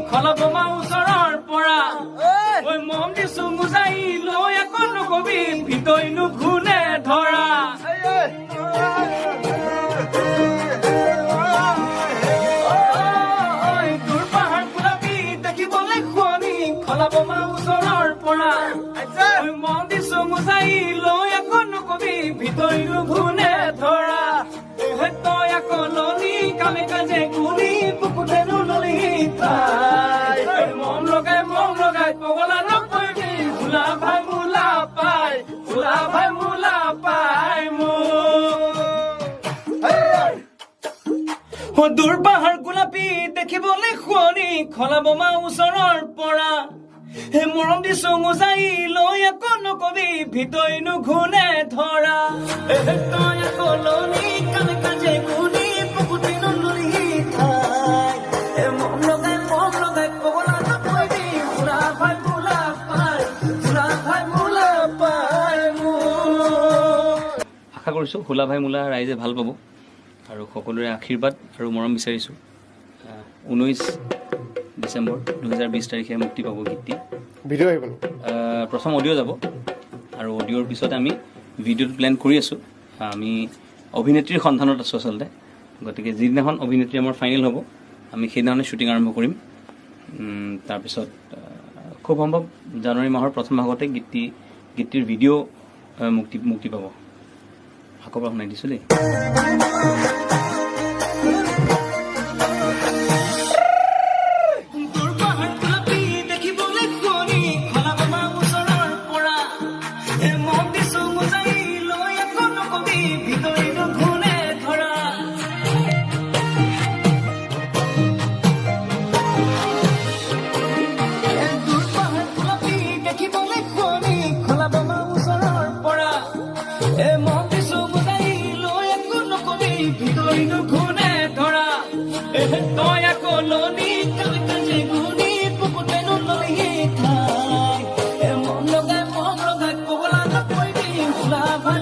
খলা বোমা ওচৰৰ পৰা ঐ মম দিছো মুজাই লৈ একো নকবি ভিতইনো ঘুনে ধৰা তোৰ পাহাৰ গোলাপী দেখিবলৈ শুৱনি খলা বোমা ওচৰৰ পৰা ঐ মম দিছো মুজাই লৈ একো নকবি ভিতইনো ঘুনে ধৰা তই আকৌ ললি কামে কাজে গুলি পুকুতেনো ললি তাই মন লগাই পগলা নকৰিবি ভোলা ভাই মোলা পাই ভোলা ভাই মোলা পাই মোৰ দূৰ পাহাৰ গোলাপী দেখিবলৈ শুৱনি খলা বোমা ওচৰৰ পৰা হে মৰম দিছো মুজাই লৈ একো নকবি ভিতইনো ঘুনে ধৰা তই আকৌ ললি কামে কাজে গুলি পুকুতেনো ললি তাই মন লগাই পগলা নকৰিবি ভোলা ভাই মোলা পাই ভোলা ভাই মোলা পাই আশা কৰিছোঁ হোলা ভাই মোলা ৰাইজে ভাল পাব আৰু সকলোৰে আশীৰ্বাদ আৰু মৰম বিচাৰিছোঁ 19 ডিচেম্বৰ 2020 তাৰিখে মুক্তি পাব গীতটি ভিডিঅ' আহিব প্ৰথম অডিঅ' যাব আৰু অডিঅ'ৰ পিছত আমি ভিডিঅ'টো প্লেন কৰি আছোঁ আমি অভিনেত্ৰীৰ সন্ধানত আছোঁ আচলতে গতিকে যিদিনাখন অভিনেত্ৰী আমাৰ ফাইনেল হ'ব আমি সেইদিনাখনে শ্বুটিং আৰম্ভ কৰিম তাৰপিছত খুব সম্ভৱ জানুৱাৰী মাহৰ প্ৰথম ভাগতে গীতটিৰ ভিডিঅ' মুক্তি পাব আকৌ পৰা শুনাই দিছোঁ দেই তই আকৌ ললি কামে কাজে গুলি পুকুতেনো ললি তাই মন লগাই পগলা নকৰিবি ভোলা ভাই